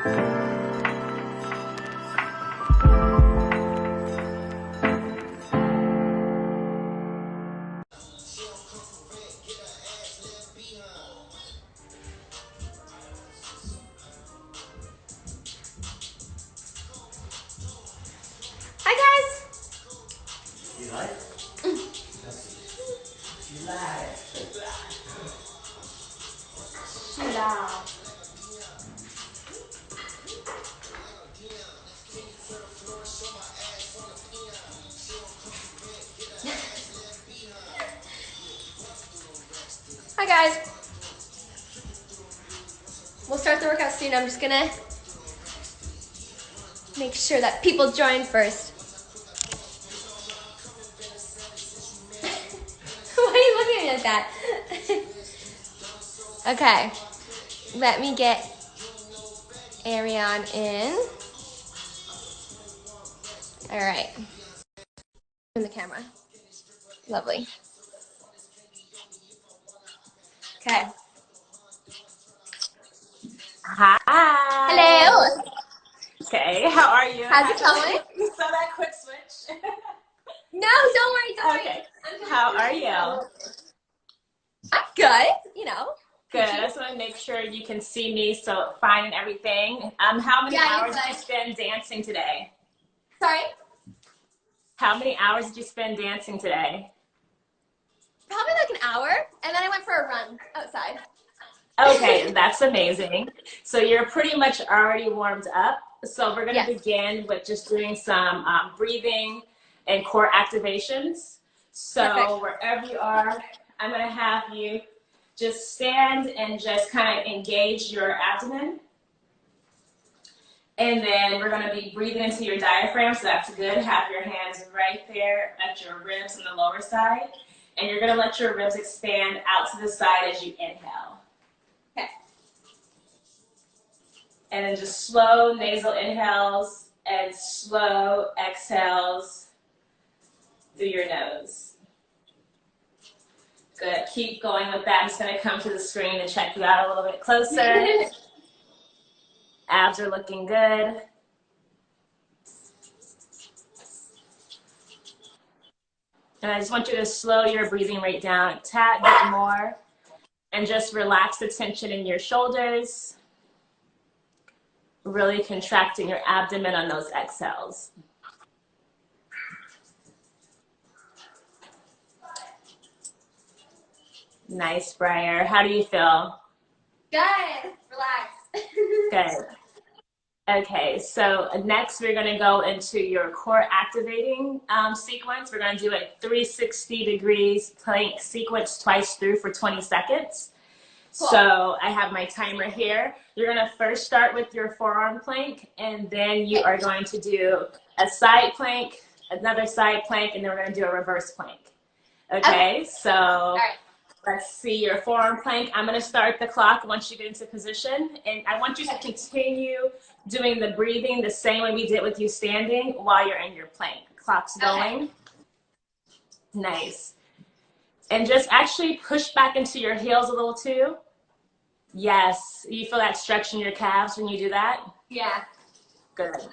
Hi guys! You like? You like? Hi guys! We'll start the workout soon. I'm just gonna make sure that people join first. Why are you looking at me like that? Okay, let me get Ariane in. All right, in the camera. Lovely. Okay. Hi. Hello. Okay, how are you? How's it going? You saw that quick switch? No, don't worry, don't Okay. worry. How are you? I'm good, you know. Good. I just want to make sure you can see me so fine and everything. How many hours did you spend dancing today? Sorry? How many hours did you spend dancing today? Probably like an hour, and then I went for a run outside. Okay, that's amazing. So you're pretty much already warmed up. So we're going to begin with just doing some breathing and core activations. So wherever you are, I'm going to have you just stand and just kind of engage your abdomen. And then we're going to be breathing into your diaphragm, so that's good. Have your hands right there at your ribs on the lower side. And you're going to let your ribs expand out to the side as you inhale. Okay. And then just slow nasal inhales and slow exhales through your nose. Good. Keep going with that. I'm just going to come to the screen and check you out a little bit closer. Abs are looking good. And I just want you to slow your breathing rate down a tad bit more and just relax the tension in your shoulders. Really contracting your abdomen on those exhales. Nice, Briar. How do you feel? Good. Relax. Good. Okay, so next we're going to go into your core activating sequence. We're going to do a 360 degrees plank sequence twice through for 20 seconds. Cool. So I have my timer here. You're going to first start with your forearm plank, and then you are going to do a side plank, another side plank, and then we're going to do a reverse plank. Okay. So all right. Let's see your forearm plank. I'm going to start the clock once you get into position, and I want you to continue doing the breathing the same way we did with you standing while you're in your plank. Clock's going. Okay. Nice. And just actually push back into your heels a little too. Yes. You feel that stretch in your calves when you do that? Yeah. Good.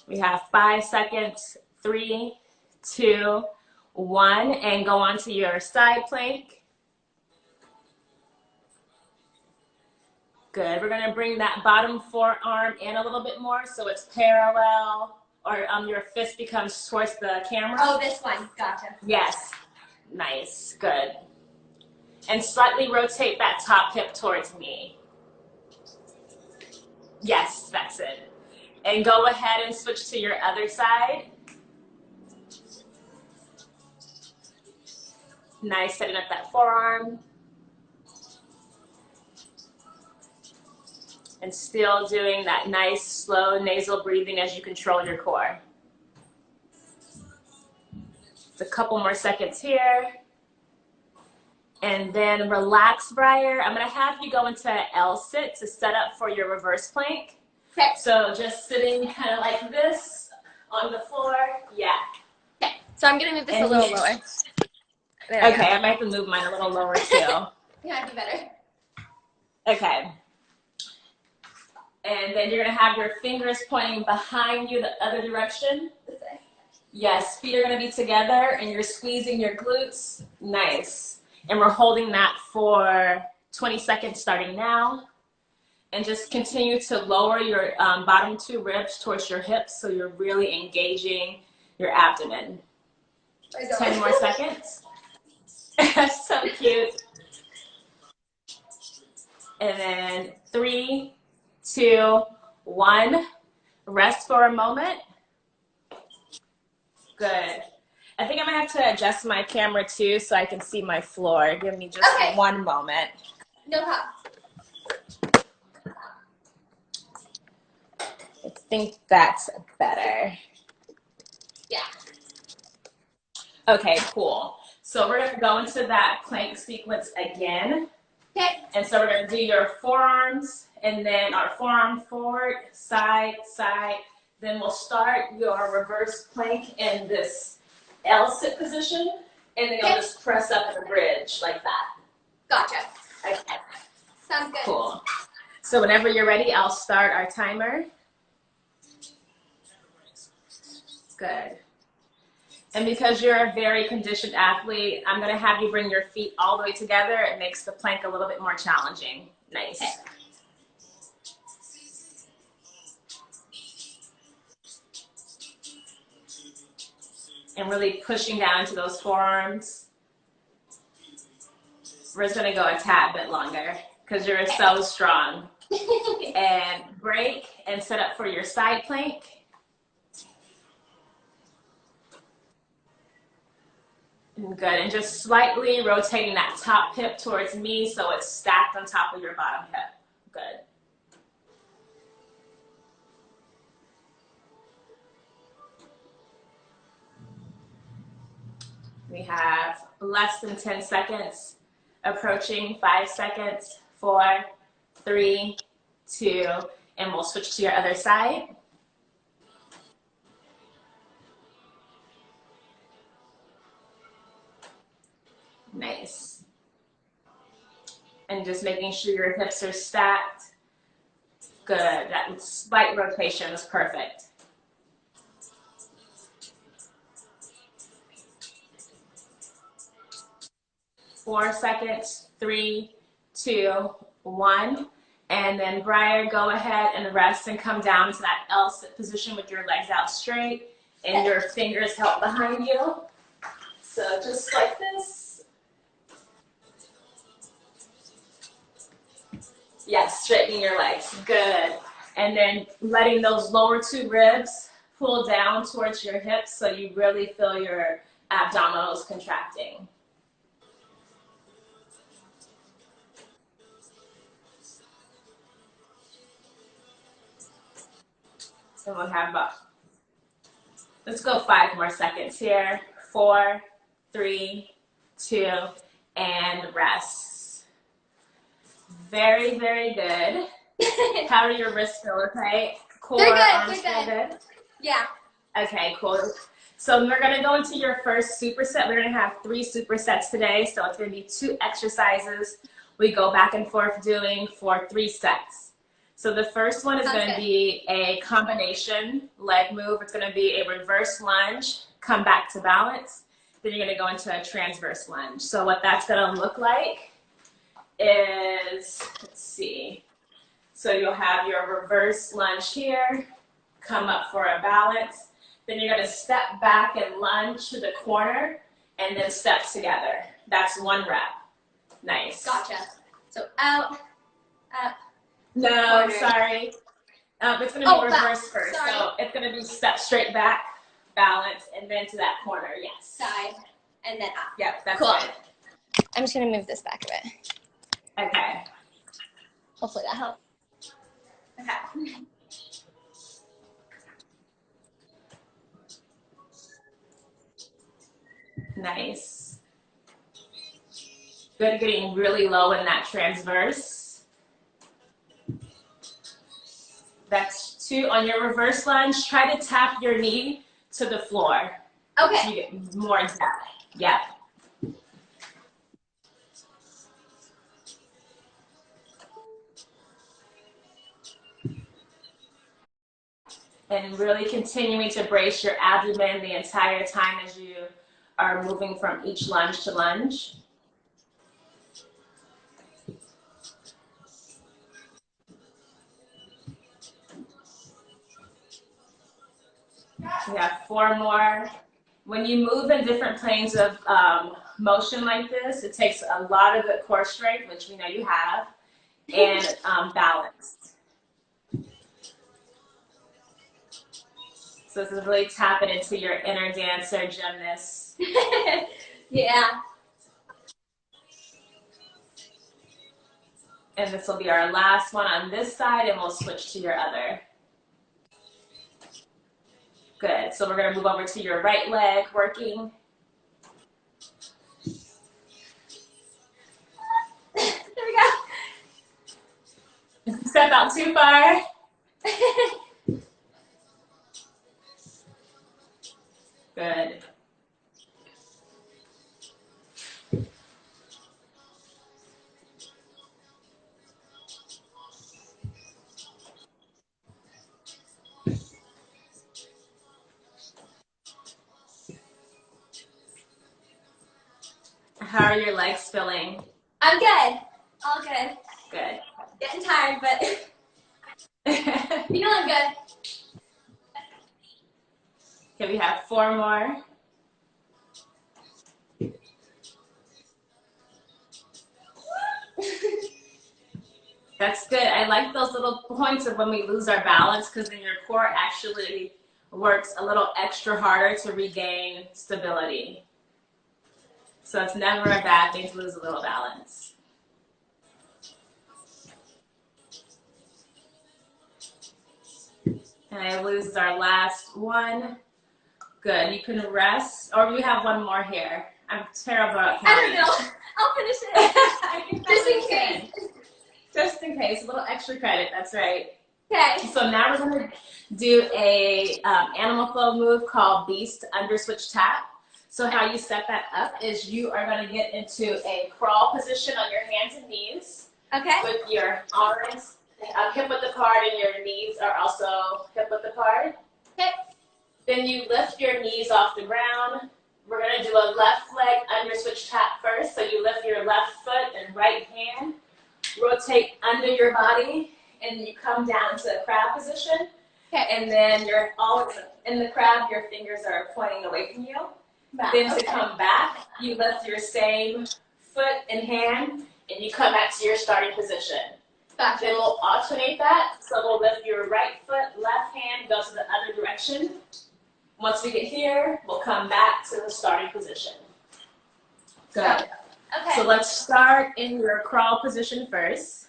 We have 5 seconds. 3, 2, 1, and go on to your side plank. Good. We're going to bring that bottom forearm in a little bit more so it's parallel, or your fist becomes towards the camera. Oh, this one. Gotcha. Yes. Nice. Good. And slightly rotate that top hip towards me. Yes, that's it. And go ahead and switch to your other side. Nice, setting up that forearm. And still doing that nice, slow nasal breathing as you control your core. Just a couple more seconds here. And then relax, Briar. I'm going to have you go into L-sit to set up for your reverse plank. Okay. So just sitting kind of like this on the floor. Yeah. Okay. So I'm going to move this a little lower. Okay, I might have to move mine a little lower too. Yeah, that'd be better. Okay. And then you're gonna have your fingers pointing behind you the other direction. This way. Yes, feet are gonna be together and you're squeezing your glutes. Nice. And we're holding that for 20 seconds starting now. And just continue to lower your bottom 2 ribs towards your hips so you're really engaging your abdomen. 10 more seconds. So cute. And then 3, 2, 1. Rest for a moment. Good. I think I'm gonna have to adjust my camera too so I can see my floor. Give me just one moment. No problem. I think that's better. Yeah. Okay, cool. So we're gonna go into that plank sequence again. Okay. And so we're gonna do your forearms and then our forearm forward, side, side. Then we'll start your reverse plank in this L-sit position. And then you'll just press up in a bridge like that. Gotcha. Okay. Sounds good. Cool. So whenever you're ready, I'll start our timer. Good. And because you're a very conditioned athlete, I'm going to have you bring your feet all the way together. It makes the plank a little bit more challenging. Nice. Okay. And really pushing down into those forearms. We're just going to go a tad bit longer because you're so strong. And break and set up for your side plank. Good, and just slightly rotating that top hip towards me so it's stacked on top of your bottom hip. Good. We have less than 10 seconds, approaching 5 seconds, 4, 3, 2, and we'll switch to your other side. Nice. And just making sure your hips are stacked. Good, that slight rotation is perfect. Four seconds, 3, 2, 1. And then Briar, go ahead and rest and come down to that L-sit position with your legs out straight and your fingers held behind you. So just like this. Yes, straightening your legs. Good. And then letting those lower 2 ribs pull down towards your hips so you really feel your abdominals contracting. So we'll have about, let's go 5 more seconds here. 4, 3, 2, and rest. Very, very good. How are your wrists feel, okay? Core, They're good, arms they're feel good? Yeah. Okay, cool. So we're gonna go into your first superset. We're gonna have 3 supersets today. So it's gonna be 2 exercises we go back and forth doing for 3 sets. So the first one is going to be a combination leg move. It's going to be a reverse lunge, come back to balance. Then you're going to go into a transverse lunge. So what that's going to look like is, let's see. So you'll have your reverse lunge here, come up for a balance. Then you're going to step back and lunge to the corner and then step together. That's 1 rep. Nice. Gotcha. So out, up. No, corner. Sorry. It's going to be reverse back. first. Sorry. So it's going to be step straight back, balance, and then to that corner. Yes. Side, and then up. Yep, that's Cool. good. I'm just going to move this back a bit. Okay. Hopefully that helps. Okay. Nice. Good, getting really low in that transverse. That's 2. On your reverse lunge, try to tap your knee to the floor. Okay. So you get more depth. Yep. And really continuing to brace your abdomen the entire time as you are moving from each lunge to lunge. We have 4 more. When you move in different planes of motion like this, it takes a lot of good core strength, which we know you have, and balance. So this is really tapping into your inner dancer, gymnast. Yeah. And this will be our last one on this side, and we'll switch to your other. Good. So we're going to move over to your right leg working. There we go. Step out too far. Good. How are your legs feeling? I'm good. All good. Good. Getting tired, but feeling good. Okay, we have 4 more. That's good. I like those little points of when we lose our balance, because then your core actually works a little extra harder to regain stability. So it's never a bad thing to lose a little balance. And I lose our last one. Good. You can rest, or you have one more here. I'm terrible at counting. I don't know. I'll finish it. Just in case. Just in case, a little extra credit. That's right. Okay. So now we're going to do a animal flow move called Beast Under Switch Tap. So how you set that up is you are going to get into a crawl position on your hands and knees. Okay. With your arms hip width apart, and your knees are also hip width apart. Okay. Then you lift your knees off the ground. We're going to do a left leg under switch tap first. So you lift your left foot and right hand, rotate under your body, and you come down to a crab position. Okay. And then you're always in the crab, your fingers are pointing away from you. Back. Then to come back, you lift your same foot and hand, and you come back to your starting position. Gotcha. Then we'll alternate that. So we'll lift your right foot, left hand, go to the other direction. Once we get here, we'll come back to the starting position. Good. Okay. So let's start in your crawl position first.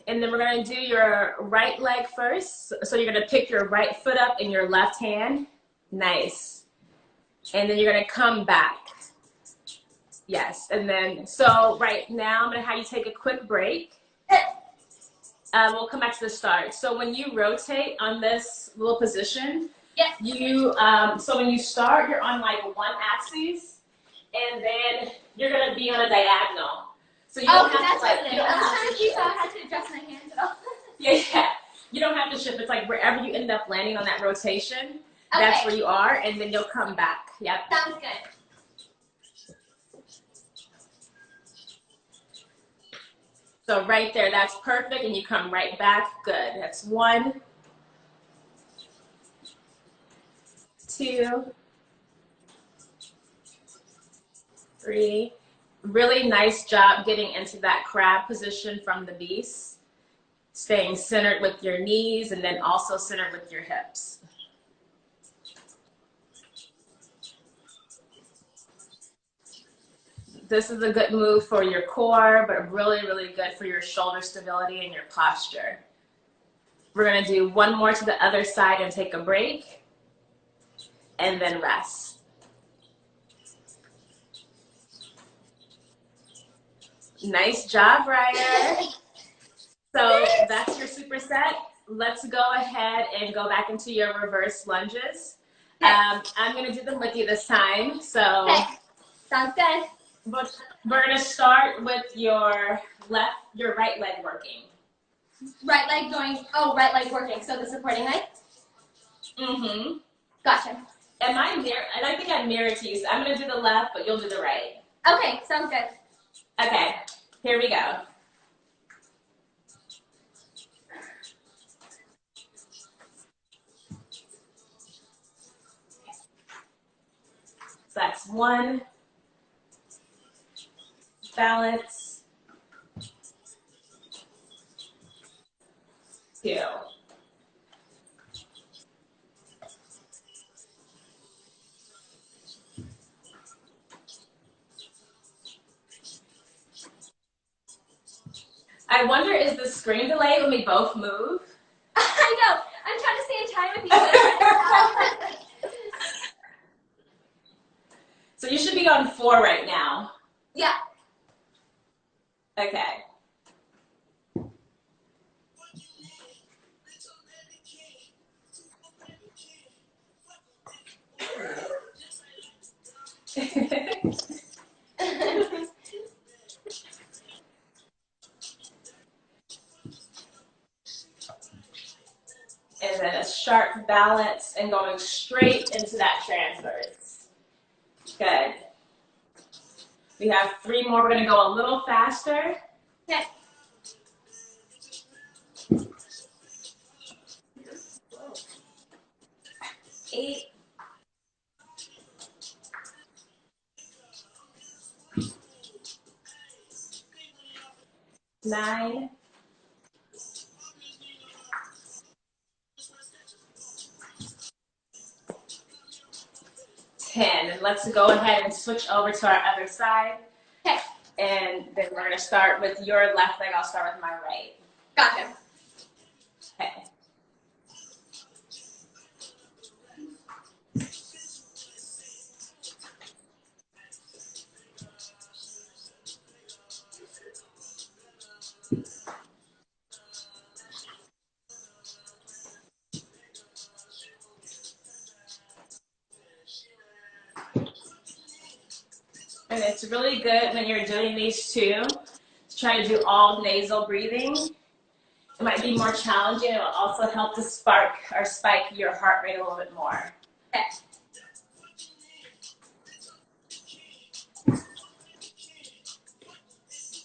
And then we're going to do your right leg first. So you're going to pick your right foot up in your left hand. Nice. And then you're going to come back. Yes. And then, so right now, I'm going to have you take a quick break. We'll come back to the start. So when you rotate on this little position, yes. So when you start, you're on like one axis, and then you're going to be on a diagonal. So you don't have to, like, you don't have to shift. I had to adjust my hands at all. Yeah. You don't have to shift. It's like wherever you end up landing on that rotation, that's where you are, and then you'll come back. Yep. Sounds good. So right there, that's perfect, and you come right back. Good. That's 1, 2, 3. Really nice job getting into that crab position from the beast. Staying centered with your knees, and then also centered with your hips. This is a good move for your core, but really, really good for your shoulder stability and your posture. We're going to do one more to the other side and take a break, and then rest. Nice job, Briar. So that's your superset. Let's go ahead and go back into your reverse lunges. I'm going to do them with you this time. So sounds good. We're going to start with your right leg working. Right leg going, oh, right leg working, so the supporting leg? Mm-hmm. Gotcha. And I think I mirrored to you, so I'm going to do the left, but you'll do the right. Okay, sounds good. Okay, here we go. So that's 1, balance, 2. I wonder, is the screen delay when we both move? I know. I'm trying to stay in time with you. So you should be on 4 right now. Yeah. Okay. And then a sharp balance and going straight into that transverse. Good. We have 3 more. We're going to go a little faster. Okay. 8. 9. 10. And let's go ahead and switch over to our other side. Okay. And then we're going to start with your left leg. I'll start with my right. Gotcha. Okay. And it's really good when you're doing these two to try to do all nasal breathing. It might be more challenging. It will also help to spark or spike your heart rate a little bit more. Okay.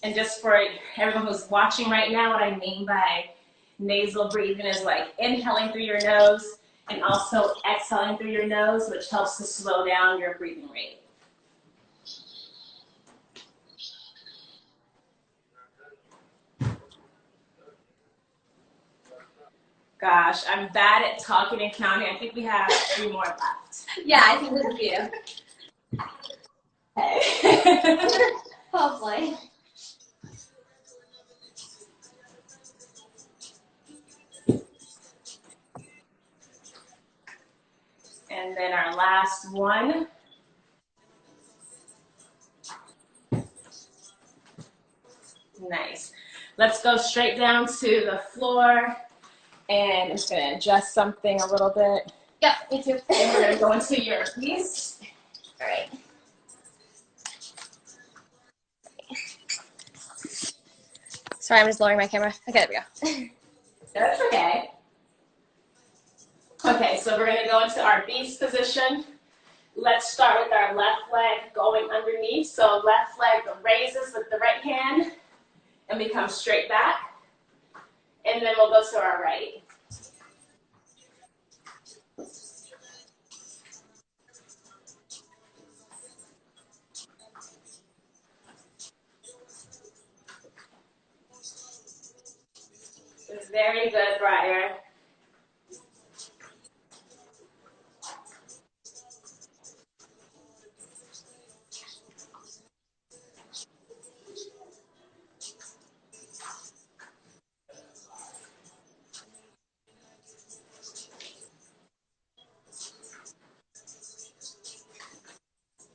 And just for everyone who's watching right now, what I mean by nasal breathing is like inhaling through your nose and also exhaling through your nose, which helps to slow down your breathing rate. Gosh, I'm bad at talking and counting. I think we have 3 more left. Yeah, I think there's a few. Okay. Hopefully. And then our last one. Nice. Let's go straight down to the floor. And I'm just going to adjust something a little bit. Yep, me too. And we're going to go into your piece. All right. Sorry, I'm just lowering my camera. Okay, there we go. That's okay. Okay, so we're going to go into our beast position. Let's start with our left leg going underneath. So left leg raises with the right hand and we come straight back. And then we'll go to our right. Very good, Briar.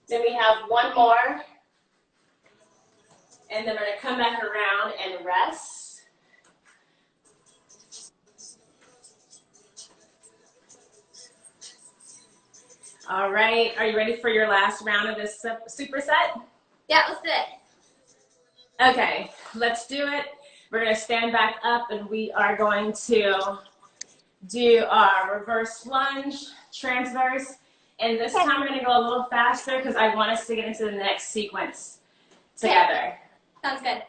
Then we have one more. And then we're going to come back around and rest. All right, are you ready for your last round of this superset? Yeah, let's do it. Okay, let's do it. We're going to stand back up and we are going to do our reverse lunge, transverse. And this time we're going to go a little faster because I want us to get into the next sequence together. Sounds good.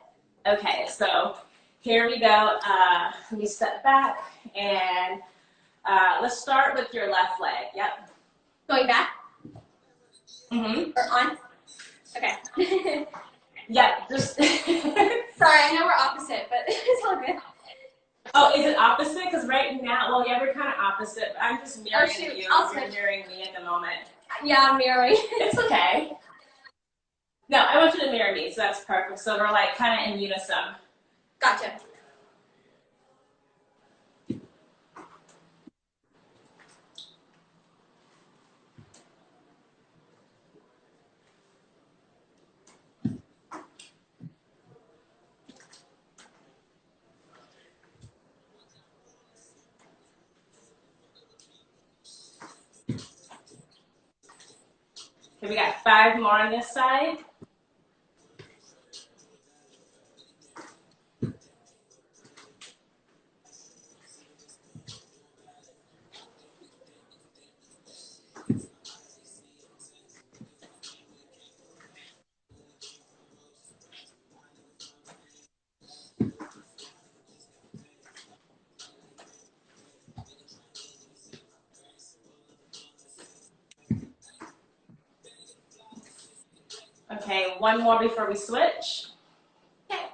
Okay, so here we go. Let me step back and let's start with your left leg. Yep. Going back? Mm-hmm. Or on? Okay. Yep, just... Sorry, I know we're opposite, but it's all good. Oh, is it opposite? Because right now, well, yeah, we're kind of opposite. But I'm just mirroring shoot, you. I'll You're switch. mirroring me at the moment. Yeah, I'm mirroring. It's okay. No, I want you to mirror me, so that's perfect. So we're like kind of in unison. Gotcha. Okay, we got 5 more on this side. Okay, 1 more before we switch. Okay.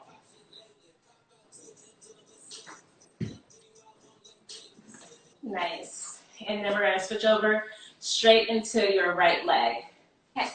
Nice. And then we're going to switch over straight into your right leg. Okay.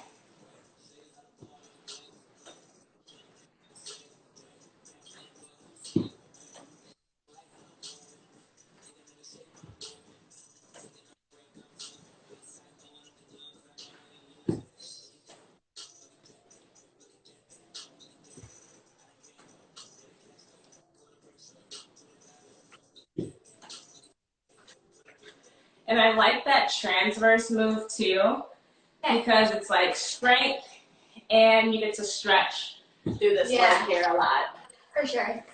And I like that transverse move too, because it's like strength and you get to stretch through this leg here a lot. For sure.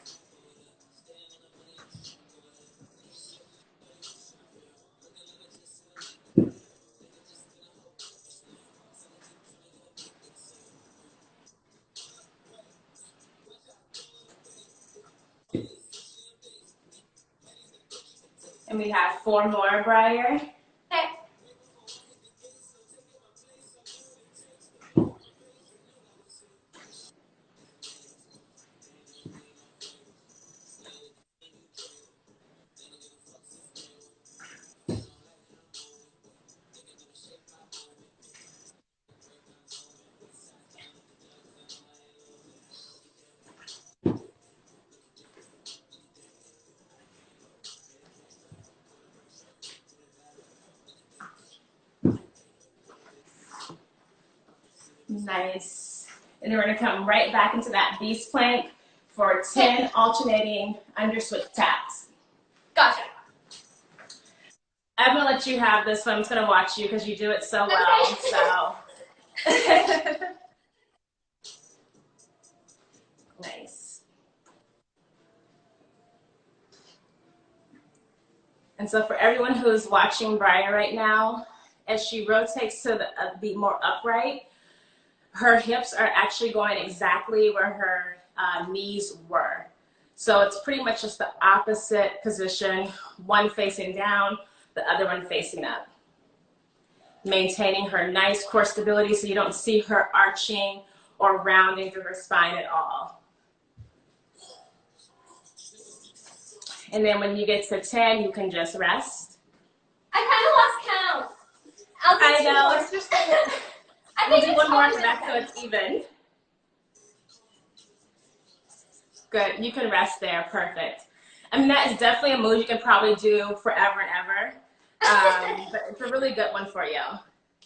And we have 4 more, Briar. Okay. Nice. And then we're going to come right back into that beast plank for 10 alternating under switch taps. Gotcha. I'm going to let you have this one. I'm just going to watch you because you do it so well. So. Nice. And so for everyone who is watching Briar right now, as she rotates to be more upright, her hips are actually going exactly where her knees were. So it's pretty much just the opposite position, one facing down, the other one facing up. Maintaining her nice core stability so you don't see her arching or rounding through her spine at all. And then when you get to 10, you can just rest. I kind of lost count. I know, it's just we'll do one more back so it's even. Good, you can rest there, perfect. I mean, that is definitely a move you can probably do forever and ever. But it's a really good one for you.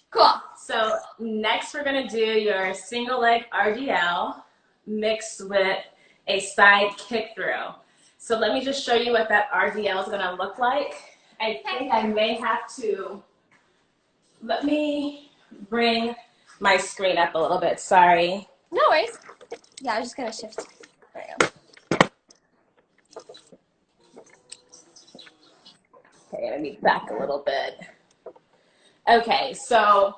Cool. So next we're gonna do your single leg RDL mixed with a side kick through. So let me just show you what that RDL is gonna look like. I think I may have to, let me bring my screen up a little bit, sorry. No worries. Yeah, I was just gonna shift. There you go. Okay, let me back a little bit. Okay, so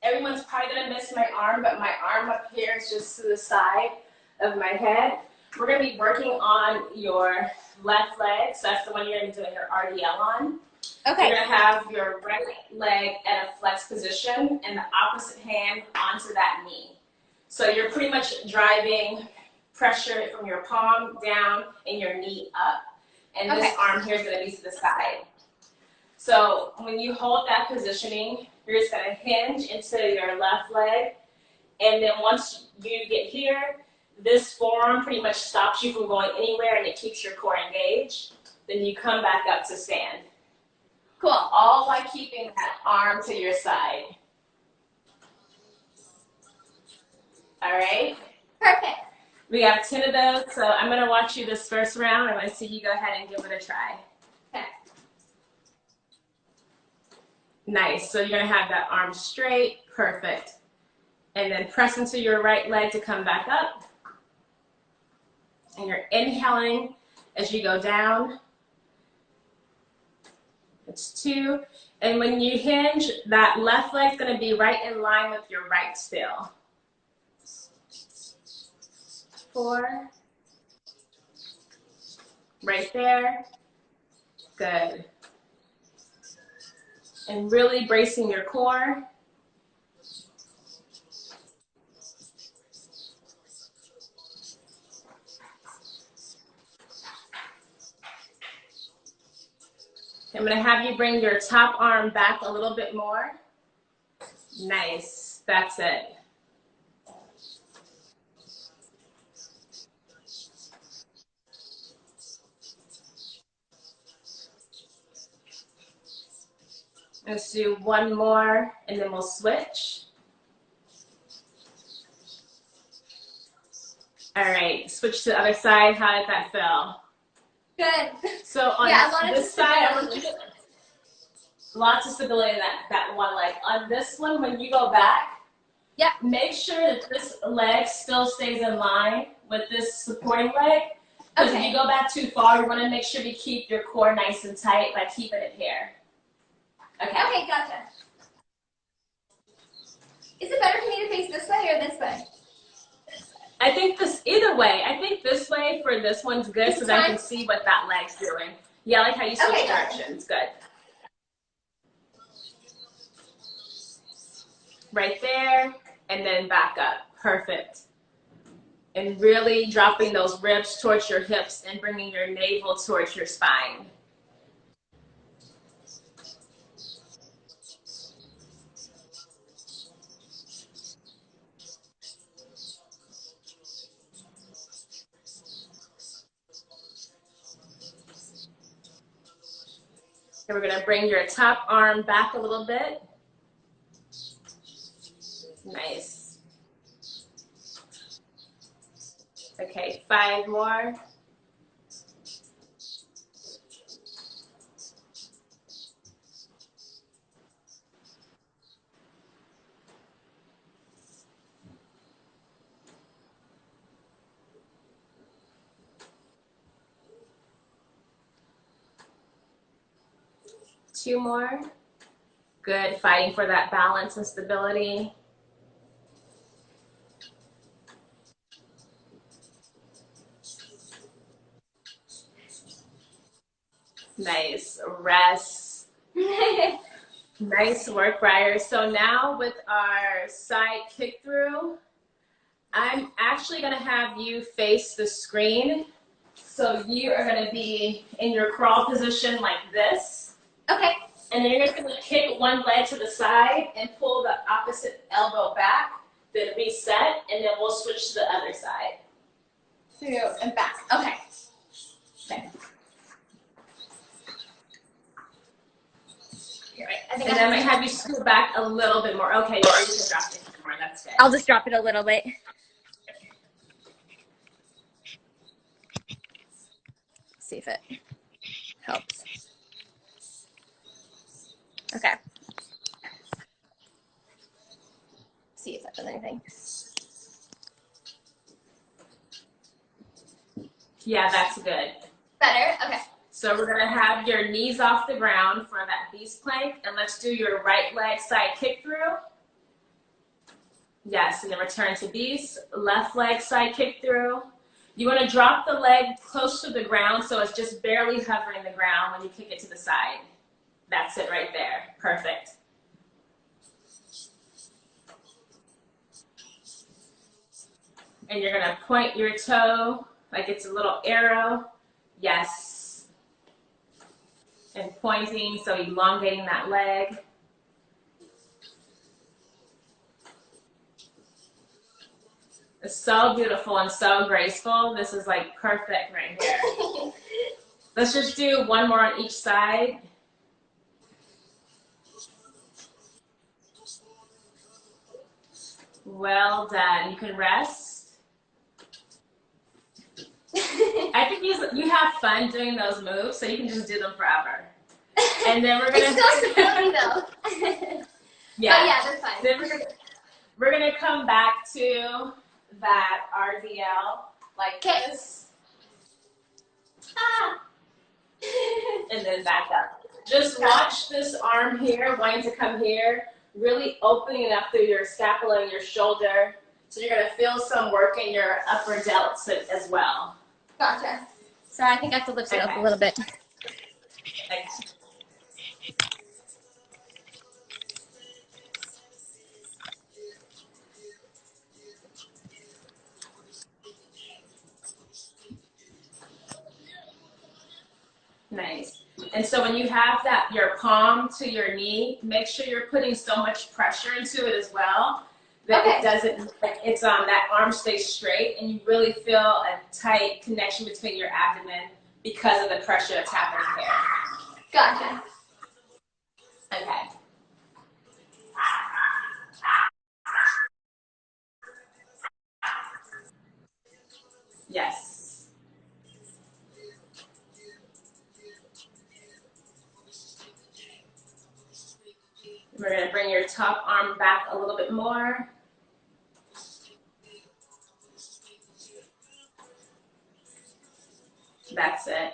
everyone's probably gonna miss my arm, but my arm up here is just to the side of my head. We're gonna be working on your left leg, so that's the one you're gonna be doing your RDL on. Okay. You're gonna have your right leg at a flex position and the opposite hand onto that knee. So you're pretty much driving pressure from your palm down and your knee up. And this arm here is gonna be to the side. So when you hold that positioning, you're just gonna hinge into your left leg. And then once you get here, this forearm pretty much stops you from going anywhere and it keeps your core engaged. Then you come back up to stand. Cool, all while keeping that arm to your side. All right? Perfect. We have 10 of those, so I'm gonna watch you this first round. I wanna see you go ahead and give it a try. Okay. Nice, so you're gonna have that arm straight, perfect. And then press into your right leg to come back up. And you're inhaling as you go down. It's 2. And when you hinge, that left leg's gonna be right in line with your right still. 4. Right there. Good. And really bracing your core. I'm going to have you bring your top arm back a little bit more. Nice. That's it. Let's do one more, and then we'll switch. All right, switch to the other side. How did that feel? Good. So on this side, I want you to, lots of stability in that one leg. On this one, when you go back, make sure that this leg still stays in line with this supporting leg. Because if you go back too far, you want to make sure you keep your core nice and tight by keeping it here. Okay. Okay, gotcha. Is it better for me to face this way or this way? I think either way. I think this way for this one's good so that I can see what that leg's doing. Yeah, I like how you switch directions. Good. Right there, and then back up. Perfect. And really dropping those ribs towards your hips and bringing your navel towards your spine. And we're going to bring your top arm back a little bit. Nice. Okay, 5 more. Two more. Good, fighting for that balance and stability. Nice, rest. Nice work, Briar. So now with our side kick through, I'm actually gonna have you face the screen. So you are gonna be in your crawl position like this. Okay. And then you're just gonna kick one leg to the side and pull the opposite elbow back, then reset, and then we'll switch to the other side. Through and back. Okay. Okay. You're right. I think And then I might have you scoot back a little bit more. Okay, you can drop it more. That's good. I'll just drop it a little bit. See if it helps. Okay. See if that does anything. Yeah, that's good. Better? Okay. So we're gonna have your knees off the ground for that beast plank, and let's do your right leg side kick through. Yes, and then return to beast. Left leg side kick through. You want to drop the leg close to the ground so it's just barely hovering the ground when you kick it to the side. That's it right there. Perfect. And you're going to point your toe like it's a little arrow. Yes. And pointing, so elongating that leg. It's so beautiful and so graceful. This is like perfect right here. Let's just do one more on each side. Well done. You can rest. I think you have fun doing those moves, so you can just do them forever. And then we're gonna. It's still stability though. Yeah. But yeah, that's fine. Then we're gonna come back to that RDL like this. Ah. And then back up. Just watch this arm here, wanting to come here, really opening up through your scapula and your shoulder. So you're gonna feel some work in your upper delts as well. Gotcha. Sorry, I think I have to lift it up a little bit. Okay. Nice. And so when you have that, your palm to your knee, make sure you're putting so much pressure into it as well that it doesn't, like it's that arm stays straight, and you really feel a tight connection between your abdomen because of the pressure that's happening here. Gotcha. Okay. Yes. We're going to bring your top arm back a little bit more. That's it.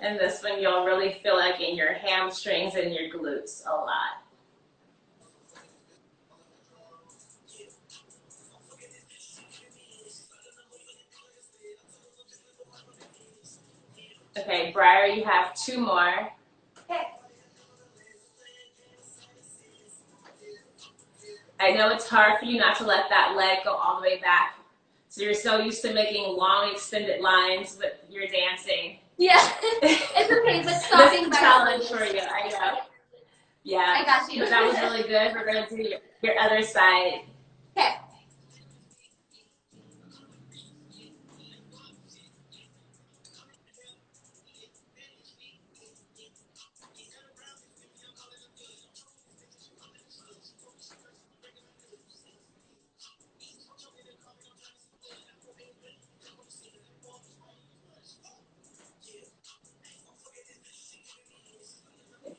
And this one you'll really feel like in your hamstrings and your glutes a lot. Okay, Briar, you have 2 more. Okay. I know it's hard for you not to let that leg go all the way back. So you're so used to making long, extended lines with your dancing. Yeah. It's okay, but stopping This is a challenge for you, I know. Yeah. I got you. But that was really good. We're going to do your other side. Okay.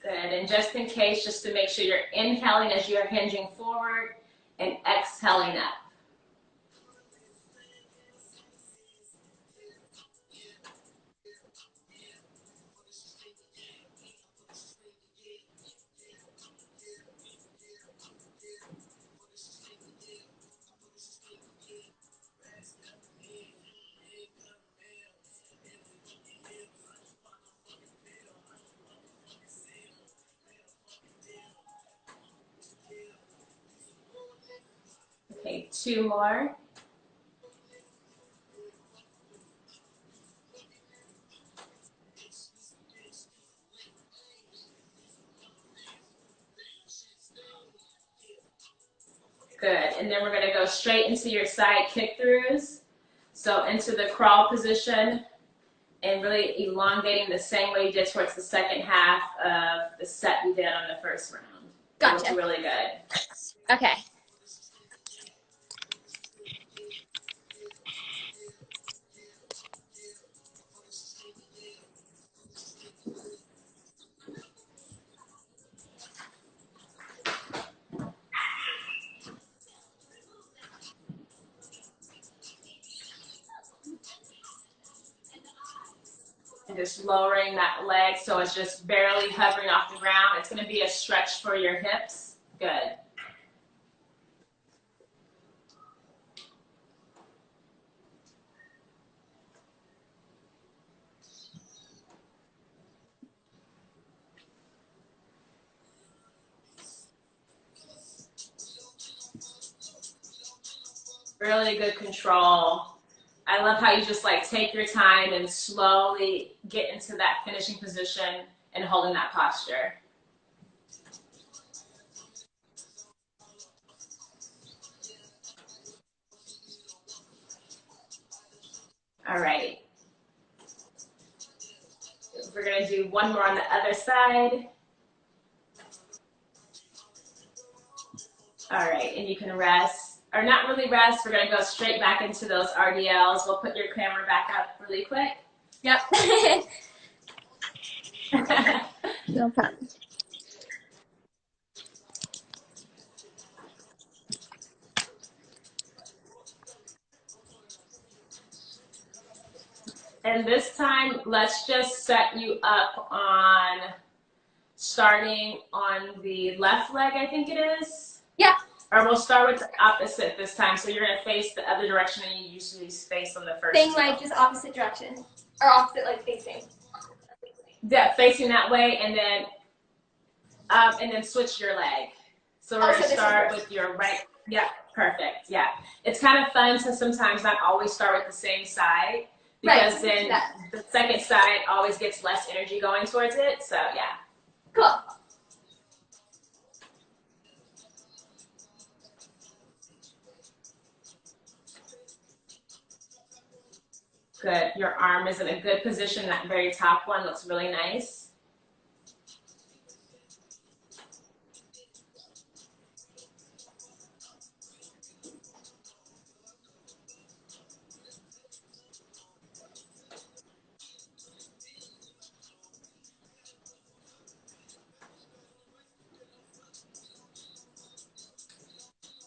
Good. And just in case, just to make sure you're inhaling as you're hinging forward and exhaling up. Okay, 2 more. Good. And then we're going to go straight into your side kick throughs. So into the crawl position and really elongating the same way you did towards the second half of the set we did on the first round. Gotcha. It looks really good. Okay. And just lowering that leg so it's just barely hovering off the ground. It's going to be a stretch for your hips. Good. Really good control. I love how you just like take your time and slowly get into that finishing position and holding that posture. All right. We're going to do one more on the other side. All right, and you can rest, or not really rest. We're going to go straight back into those RDLs. We'll put your camera back up really quick. Yep. No problem. And this time, let's just set you up on starting on the left leg, I think it is. Yeah. Or we'll start with the opposite this time. So you're going to face the other direction than you usually face on the first Same, two. like just opposite direction. Or opposite, like facing. Yeah, facing that way, and then switch your leg. So we're going to start with your right. Yeah, perfect. Yeah. It's kind of fun to sometimes not always start with the same side, because then the second side always gets less energy going towards it. So yeah. Cool. Good. Your arm is in a good position. That very top one looks really nice.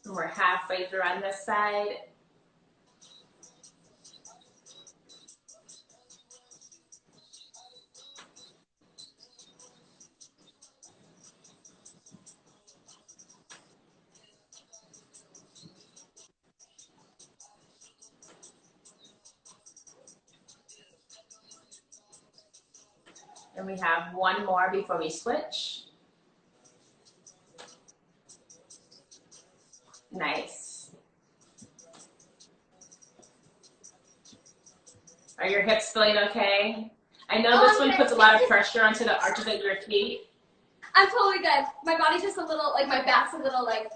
And we're halfway through on this side. And we have one more before we switch. Nice. Are your hips feeling okay? I know this one puts a lot of pressure onto the arches of your feet. I'm totally good. My body's just a little, like my back's a little like,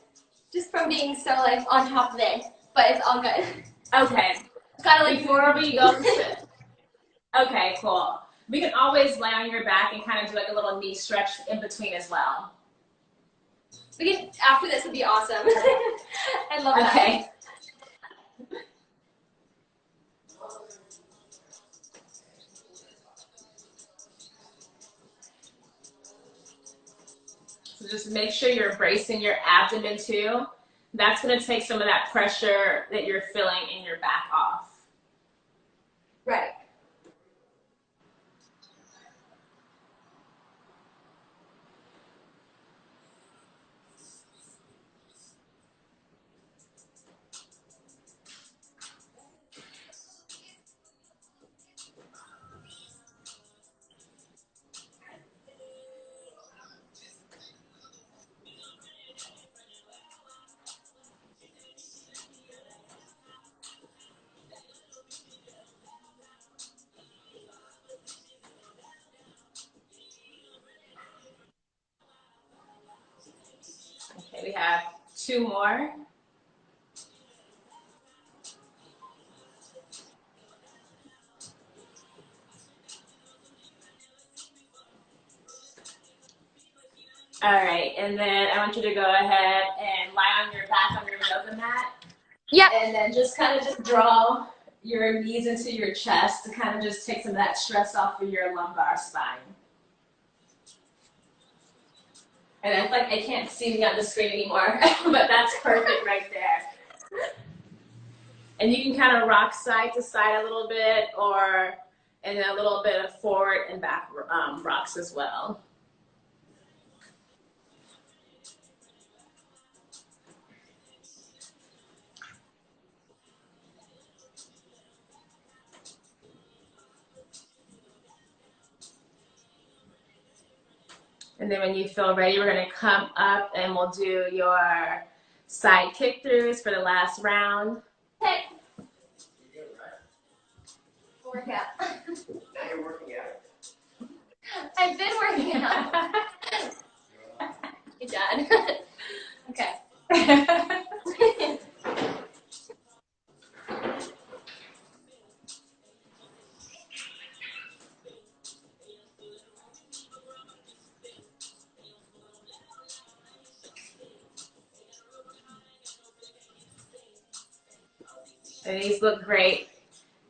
just from being so like on top of it. But it's all good. Okay. Gotta like before we go to sit. Okay, cool. We can always lay on your back and kind of do like a little knee stretch in between as well. We can, after this would be awesome. I love that. Okay. So just make sure you're bracing your abdomen too. That's going to take some of that pressure that you're feeling in your back off. Right. Okay, we have two more. All right, and then I want you to go ahead and lie on your back on your yoga mat. Yep. And then just kind of just draw your knees into your chest to kind of just take some of that stress off of your lumbar spine. And I feel like I can't see me on the screen anymore, but that's perfect right there. And you can kind of rock side to side a little bit, or and then a little bit of forward and back rocks as well. And then when you feel ready, we're gonna come up and we'll do your side kick throughs for the last round. Okay. You good, right? Workout. Now you're working out. I've been working out. Good job. Okay. And these look great.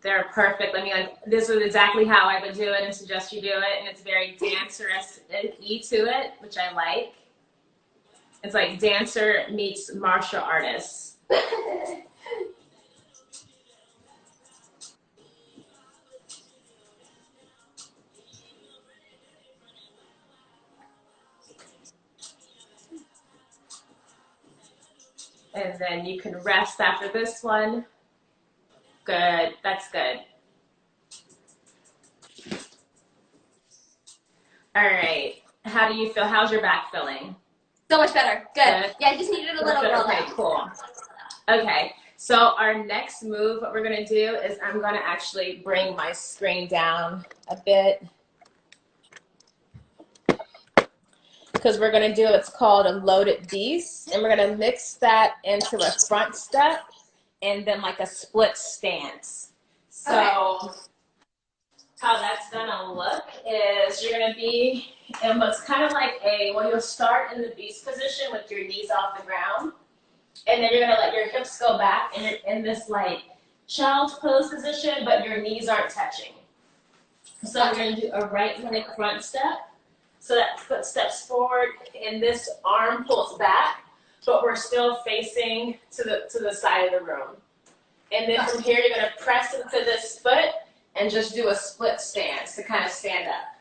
They're perfect. I mean, like, this is exactly how I would do it and suggest you do it. And it's very dancerous-y to it, which I like. It's like dancer meets martial artist. And then you can rest after this one. Good, that's good. All right, how do you feel? How's your back feeling? So much better. Good. Good. Yeah, I just needed a little roll Okay, out. cool. Okay, so our next move, what we're gonna do is I'm gonna actually bring my screen down a bit, because we're gonna do what's called a loaded beast, and we're gonna mix that into a front step and then like a split stance. So how that's gonna look is you're gonna be in what's kind of like well, you'll start in the beast position with your knees off the ground, and then you're gonna let your hips go back, and you're in this like child's pose position, but your knees aren't touching. So we're gonna do a right leg front step. So that foot steps forward, and this arm pulls back, but we're still facing to the side of the room. And then from here, you're gonna press into this foot and just do a split stance to kind of stand up.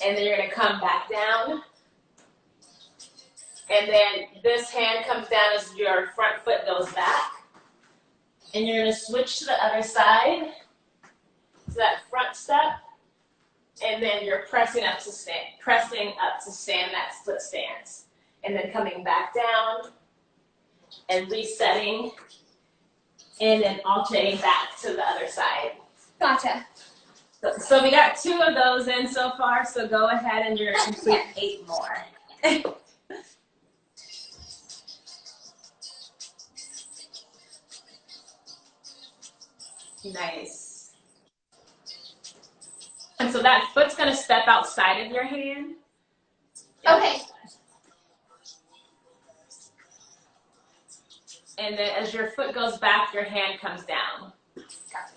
And then you're gonna come back down. And then this hand comes down as your front foot goes back. And you're gonna switch to the other side, to that front step. And then you're pressing up to stand that split stance. And then coming back down and resetting, and then alternating back to the other side. Gotcha. So we got 2 of those in so far, so go ahead and you're gonna complete 8 more. Nice. And so that foot's gonna step outside of your hand. Okay. And then as your foot goes back, your hand comes down. Gotcha.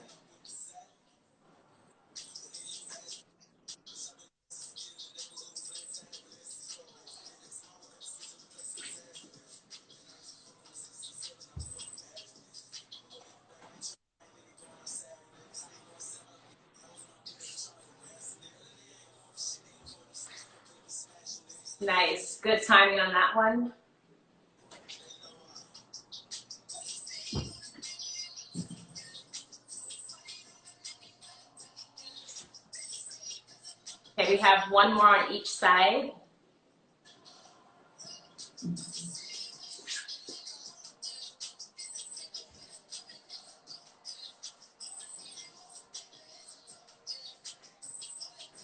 Nice. Good timing on that one. Okay, we have 1 more on each side.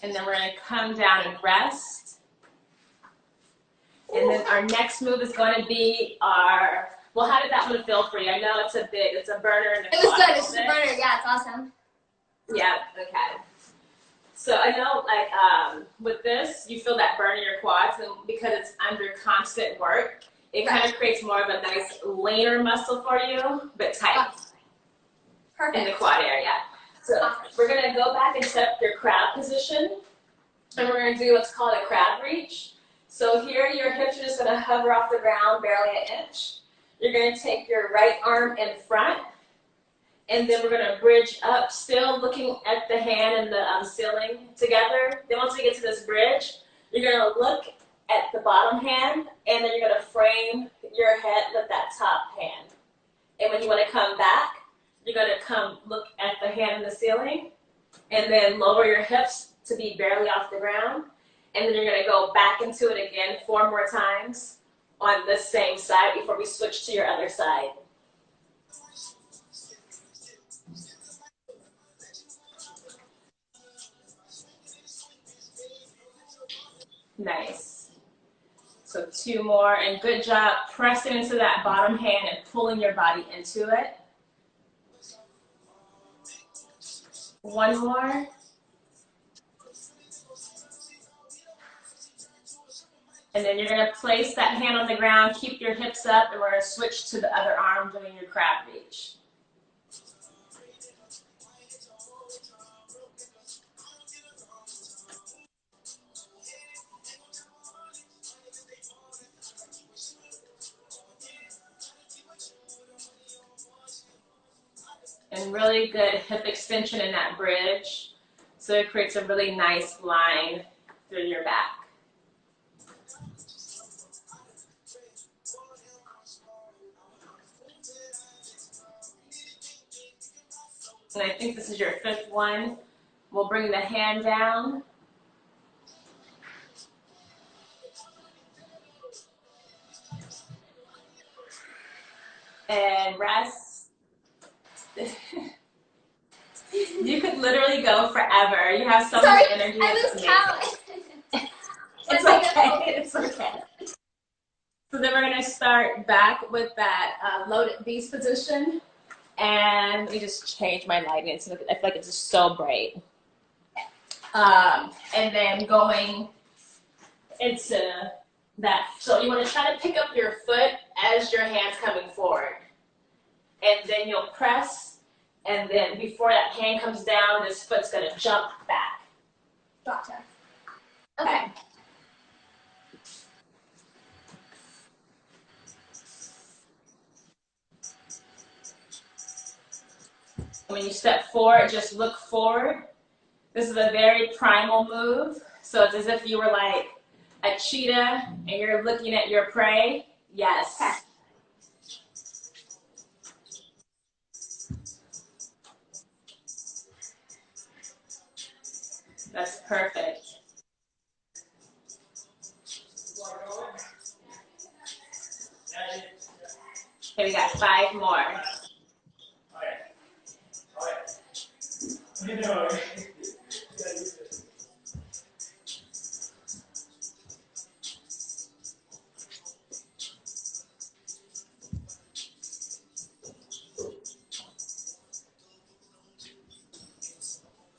And then we're going to come down and rest. And then our next move is going to be our, well, how did that one feel for you? I know it's a burner in the It was quad good. It's a a bit. burner. Yeah, it's awesome. Yeah, okay. So I know, like, with this, you feel that burn in your quads, and because it's under constant work, it kind of creates more of a nice leaner muscle for you, but tight Perfect. in the quad area. So we're gonna go back and set up your crab position, and we're gonna do what's called a crab reach. So here, your hips are just gonna hover off the ground, barely an inch. You're gonna take your right arm in front, And then we're gonna bridge up, still looking at the hand and the ceiling together. Then once we get to this bridge, you're gonna look at the bottom hand, and then you're gonna frame your head with that top hand. And when you wanna come back, you're gonna come look at the hand and the ceiling, and then lower your hips to be barely off the ground. And then you're gonna go back into it again 4 more times on the same side before we switch to your other side. Nice. So 2 more, and good job pressing into that bottom hand and pulling your body into it. 1 more. And then you're gonna place that hand on the ground, keep your hips up, and we're gonna switch to the other arm doing your crab reach. And really good hip extension in that bridge. So it creates a really nice line through your back. And I think this is your 5th one. We'll bring the hand down. And rest. You could literally go forever. You have so much energy. I lose count. It's okay. It's okay. So then we're going to start back with that loaded beast position. And let me just change my lighting. I feel like it's just so bright. And then going into that. So you want to try to pick up your foot as your hand's coming forward. And then you'll press. And then before that hand comes down, this foot's going to jump back. Gotcha. Okay. When you step forward, just look forward. This is a very primal move. So it's as if you were like a cheetah and you're looking at your prey. Yes. Okay. That's perfect. Okay, we got 5 more.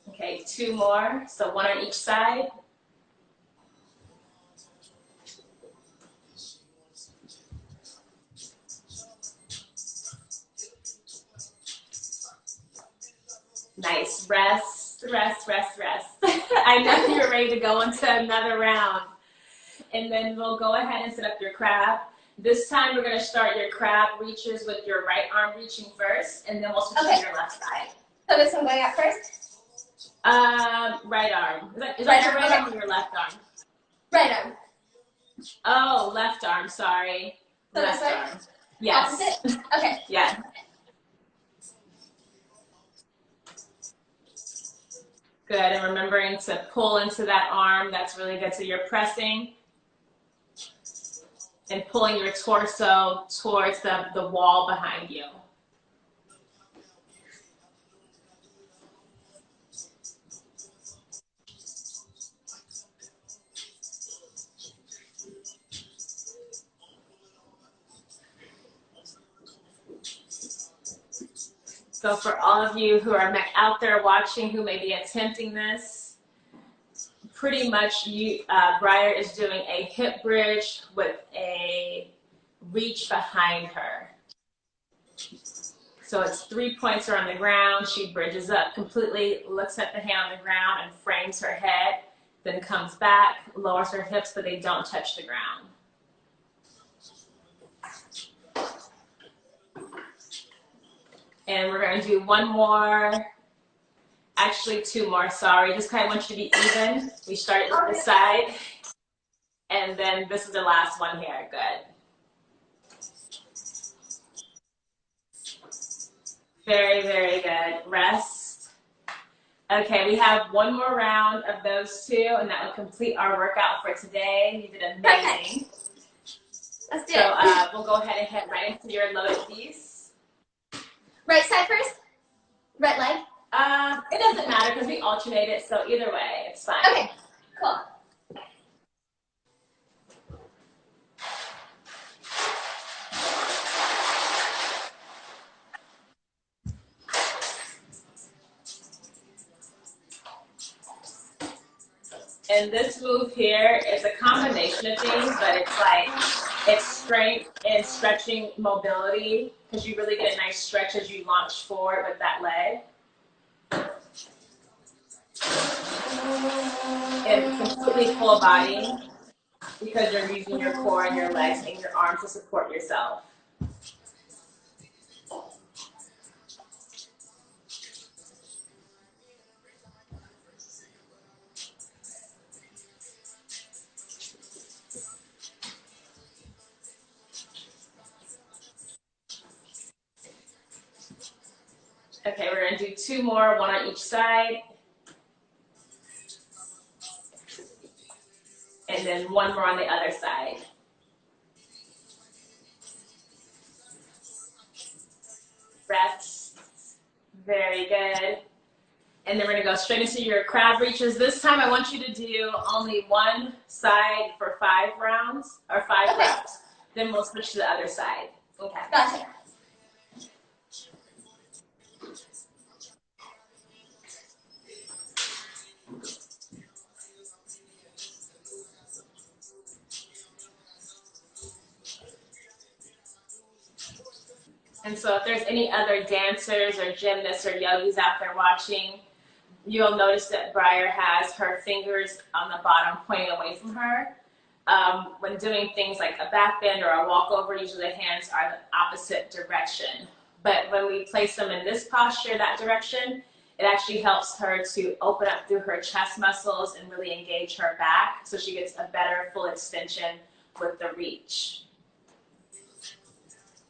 Okay, 2 more. So 1 on each side. Nice. Rest, rest, rest, rest. I know you're ready to go into another round. And then we'll go ahead and set up your crab. This time we're going to start your crab reaches with your right arm reaching first, and then we'll switch to your left side. So this one going up first? Right arm. Is that your right arm or your left arm? Right arm. Oh, left arm, sorry. So left this way? arm. Yes. Opposite? Okay. Yeah. Good, and remembering to pull into that arm, that's really good. So you're pressing and pulling your torso towards the wall behind you. So for all of you who are out there watching who may be attempting this, pretty much Briar is doing a hip bridge with a reach behind her. So it's 3 points are on the ground. She bridges up completely, looks at the hand on the ground and frames her head, then comes back, lowers her hips, but they don't touch the ground. And we're gonna do one more, actually two more, sorry. Just kind of want you to be even. We started with the side, and then this is the last one here, good. Very, very good, rest. Okay, we have one more round of those two, and that will complete our workout for today. You did amazing. Perfect. Let's do it. So we'll go ahead and head right into your loaded piece. Right side first? Right leg? It doesn't matter because we alternate it, so either way, it's fine. Okay, cool. And this move here is a combination of things, but it's like, it's strength and stretching mobility, because you really get a nice stretch as you launch forward with that leg. And it's completely full body, because you're using your core and your legs and your arms to support yourself. Okay, we're gonna do two more, one on each side. And then one more on the other side. Rest. Very good. And then we're gonna go straight into your crab reaches. This time I want you to do only one side for 5 rounds, or 5 reps. Then we'll switch to the other side. Okay. Gotcha. And so if there's any other dancers or gymnasts or yogis out there watching, you'll notice that Briar has her fingers on the bottom pointing away from her. When doing things like a back bend or a walkover, usually the hands are the opposite direction. But when we place them in this posture, that direction, it actually helps her to open up through her chest muscles and really engage her back, so she gets a better full extension with the reach.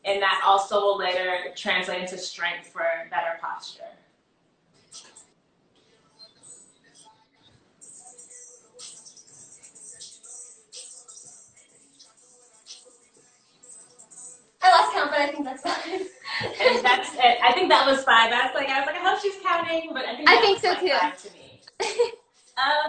And that also will later translate into strength for better posture. I lost count, but I think that's 5. And that's it. I think that was 5. I was like, I hope she's counting, but I think so like too. 5 to me.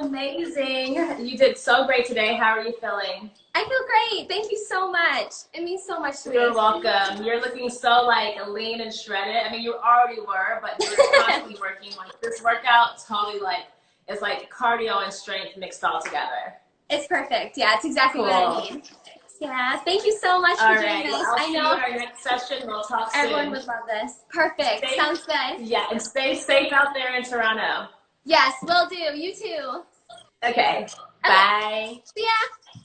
Amazing. You did so great today. How are you feeling? I feel great. Thank you so much. It means so much to me. You're welcome. You're looking so like lean and shredded. I mean, you already were, but you're constantly working. Like this workout totally like is like cardio and strength mixed all together. It's perfect. Yeah, it's exactly what I need. Yeah, thank you so much for doing this. Well, I'll I know see you in our next session. We'll talk soon. everyone would love this. Perfect. Sounds good. Yeah, and stay safe out there in Toronto. Yes, will do. You too. Okay. Bye. See ya.